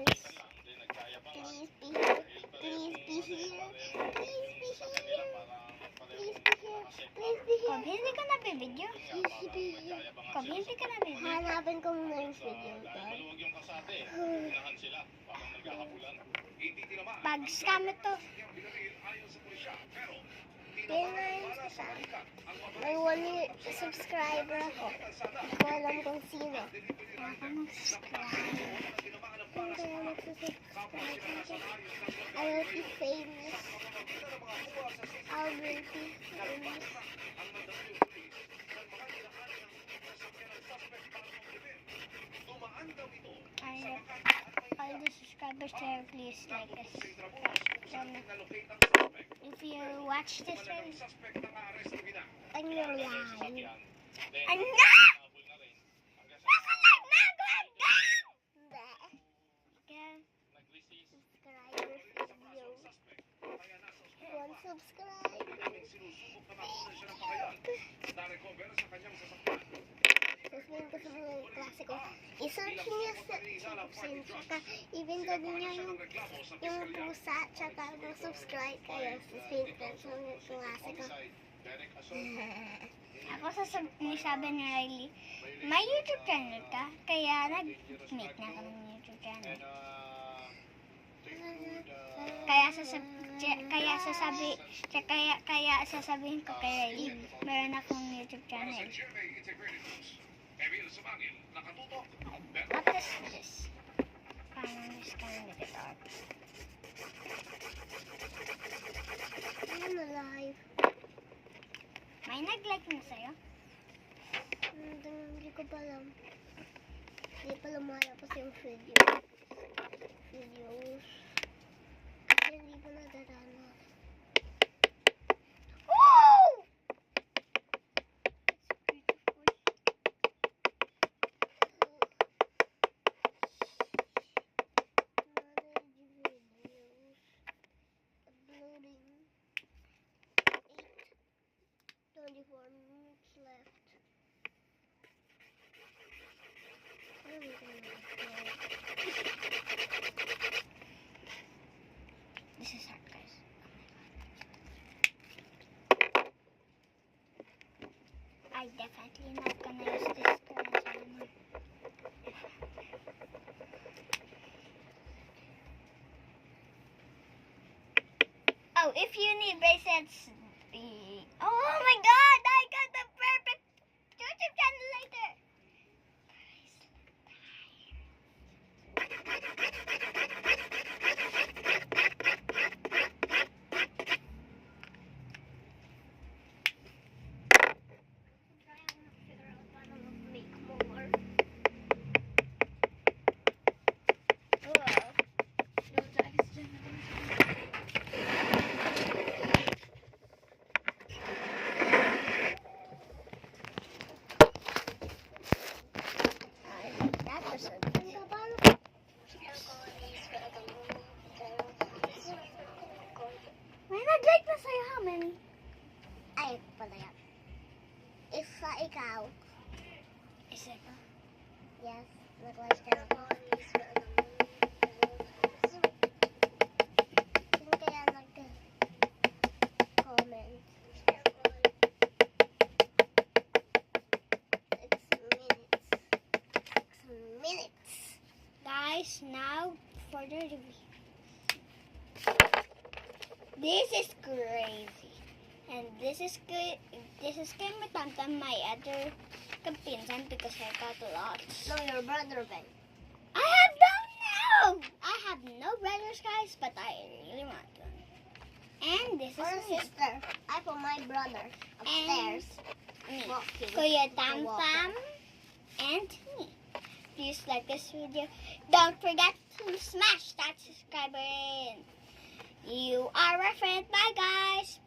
subscribers. Please be here. Please be here. Please be here. Please be here. Please be here. Kung hindi ka nabibidyo, Please be here. kung hindi ka nabibidyo, Hanapin ko muna yung video ko. pag scam ito, Pinayin ko siya. May 1 subscriber ako. Hindi ko alam kung sino. wala ka mag-subscribe. Kung kaya magsusubscribe ako, I will be famous. I will be famous. All the subscribers there, please like us. If you watch this one, Ang live. ano? Nasa live na ako! Hindi. Kaya, Subscriber video. 1 subscribe. Sasabihin ko sa mga klase ko, isearch niya sa tsaka i-bindob niya yung pusa tsaka mag-subscribe kayo. Sasabihin ko sa mga klase ko. ako sabi ni Riley, may YouTube channel ka, kaya nag-make na ako ng YouTube channel. Kaya sasabihin ko kay Riley, meron akong YouTube channel. What is this? Parang this kind of guitar. Ano live? May nag-like na sa'yo? Hindi ko pa alam. Hindi pa lumalabas yung video. Videos. Kasi hindi pa nadarana. Woo! Another videos. Uploading. 24 minutes left. What are we gonna upload? This is hard, guys. I definitely not gonna use this current anymore. Oh, if you need bracelets, oh my God! I got the perfect YouTube channel later. Make more. That was a may nag-like na sa'yo, how many? Ay, pala yan. Isa ikaw. Isa ka. Yes, nag-like ka ako. Sino kaya nag-comment? 6 minutes. Guys, now for the review. This is crazy. And this is good. This is kay Matamtam, my other kapinsan, because I got lots. No, your brother, Ben. I have no brothers, guys, but I really want one. And this Or is me. sister. I put my brother upstairs. Me. Walking. Kuya Tam Tam and me. Please like this video. Don't forget to smash that subscribe button. You are a friend. Bye, guys.